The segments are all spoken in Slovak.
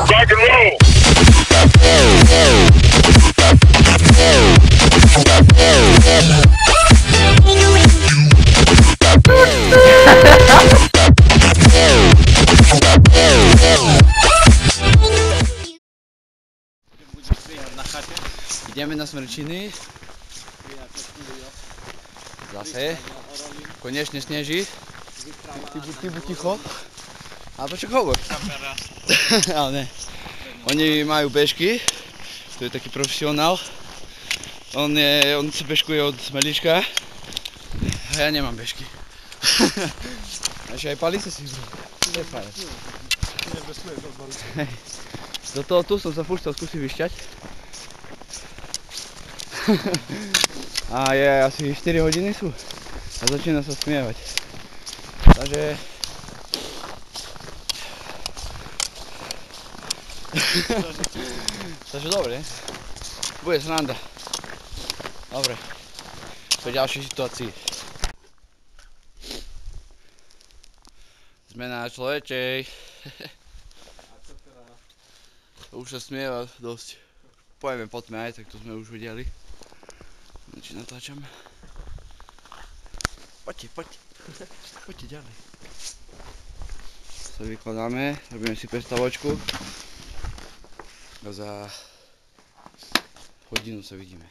Rock and roll. Ideme na Smrčiny. Zase. Konečne sneží. Ty buď ticho. Alebo čo hovor? Ale ne. Oni majú bežky. To je taký profesionál. On sa bežkuje od malička. A ja nemám bežky. Ešte aj palice si vzal. To je fajn. Do toho tu som sa furt chcel skúsiť vyšťať. A je asi 4 hodiny sú. A začína sa smievať. Takže dobre, ne? Bude sranda. Dobre. Po ďalšej situácii. Sme na človečej. Už sa smieva dosť. Pojeme po tme aj, tak to sme už videli. Či natáčam. Poďte ďalej. Sa vykladáme, robíme si prestavočku. A za hodinu sa vidíme.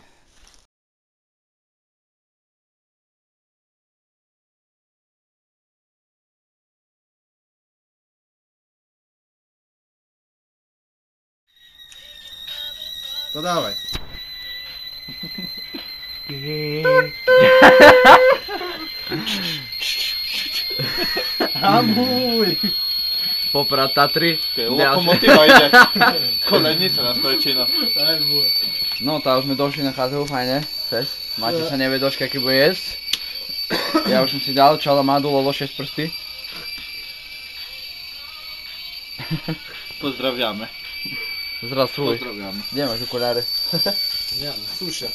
To dávaj. Hamuj! Poprad Tatry. Lokomotíva ide. Kolenica na Smrčino. No tá už sme došli na chatu, fajne. Máte sa nevie dočkať, aký bude jesť. Ja už som si dal čala Madu, Lolo 6 prsty. Pozdrawiamy. Zraz svoj. Pozdrawiamy. Kde máš okuláre? Nie, susia.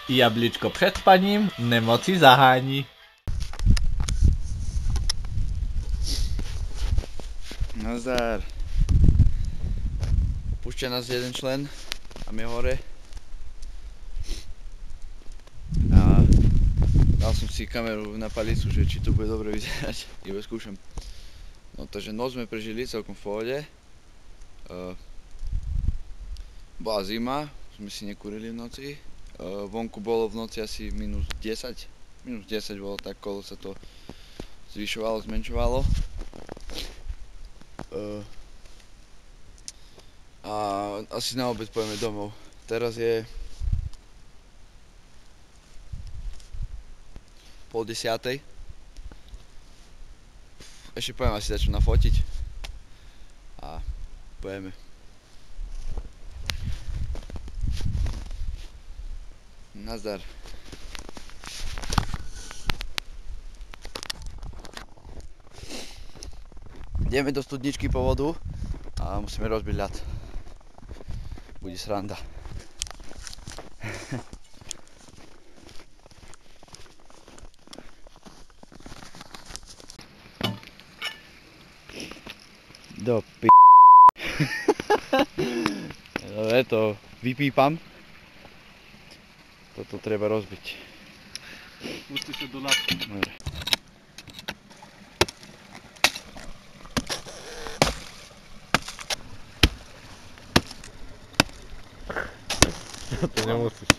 Jabliczko przed spaniem, nemoci zahání. Nazdar. Púšťa nás jeden člen. Tam je hore. A dal som si kameru na palicu, že či to bude dobre vyzerať. Iba skúšam. No takže noc sme prežili celkom v pohode. Bola zima, sme si nekúrili v noci. Vonku bolo v noci asi minus 10. Minus 10 bolo, tak kolo sa to zvyšovalo, zmenšovalo. A asi na obed pojeme domov. Teraz je 9:30. Ešte poviem asi začnem nafotiť. A pojeme. Nazdar. Ideme do studničky po vodu a musíme rozbiť ľad. Bude sranda. Do p***. Dobre, to vypípam. Toto treba rozbiť. Musíš sa do ľadku. Dobre. To nemusíš.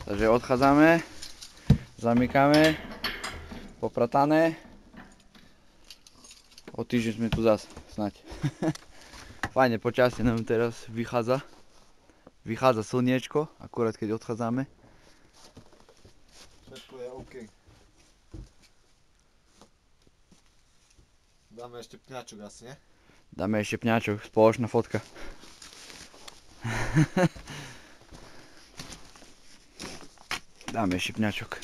Takže odchádzame, zamykame, popratané. O týždeň sme tu zas, snáď. Fajne počasie nám teraz vychádza. Vychádza slniečko, akurát keď odchádzame. Všetko je OK. Dáme ešte pňačok asi, nie? Dáme ešte pňačok, spoločná fotka. Dáme ešte pňačok.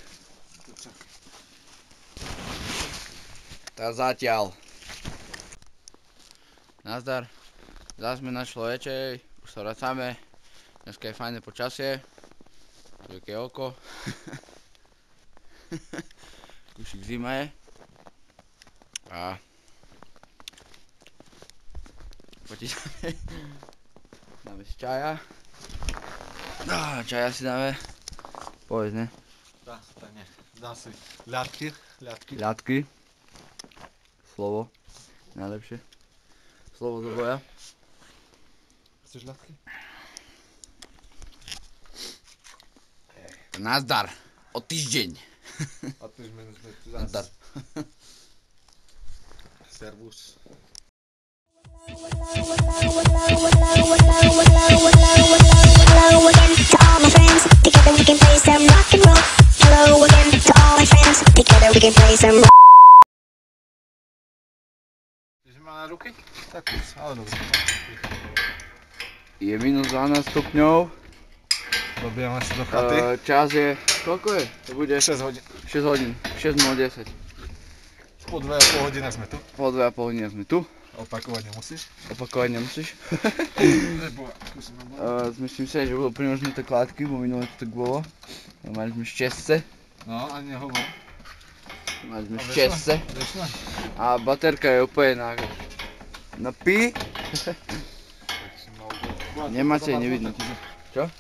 Tak zatiaľ. Nazdar. Zás sme na človečej, už sa vracame. Dneska je fajné počasie. Veľké oko. Kúšik zima je. A počítame. Dáme si čaja. Čaja si dáme. Povedz, ne? Dá, stane. Dám si ľadky. Ľadky. Slovo. Najlepšie. Slovo do boja. Chceš ľadky? Nazdar. O týždeň. A tu sme tu Nazdar. Servus. Hello again to all my friends. Together we can play some rock and roll. Hello again to all my friends. Together we can play some rock. Že má na ruky? Tak, ale dobre. Je minus 12 stupňov. Dobijeme sa do chaty. Čas je... Koľko je? To bude 6 hodín. 6 hodín. 6:10. Po 2,5 hodiny sme tu. Po 2,5 hodiny sme tu. Opakovať nemusíš. Opakovať nemusíš. Nebo, skúsim na bolo. Myslím si, že budú primožnuté kládky, bo minulé to tak bolo. Mali sme šťastce. No, ani nehovor. Mali sme šťastce. Vešla? A baterka je úplne na pi. Nemáte, nevidno. Čo?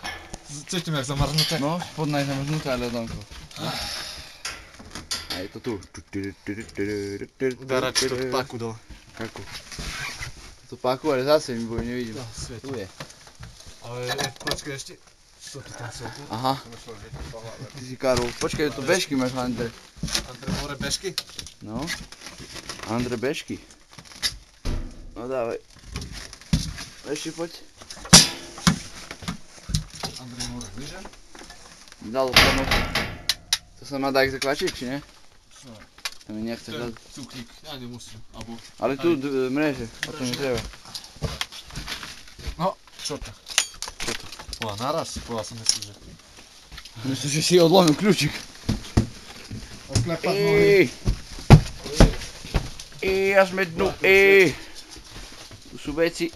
Cítim, jak zamarznuté. No, spodná je zamrznutá ľadonko. A je to tu. Darač tu paku dole. Kako? To paku, ale zase mi boj nevidím. No, svieti. Tu je. Ale počkaj ešte. Co tu tam svieti? Aha. Ty si Karol. Počkaj, tu bežky máš, Andre. Andre, more bežky? No. Andre bežky. No dávaj. Ešte poď. Andre, more bliže? Dalo panu. To sa má dať zakvačiť, či ne? Čo? To mi nechceš dať. Cukrík, ja nemusím. Alebo... Ale tu mreže, a to netreba. No, čo to? Pola naraz, pola som myslel, že... Myslím, že si odlomil kľúčik. Odklepať nohy. Ja sme dnu, Tu sú veci,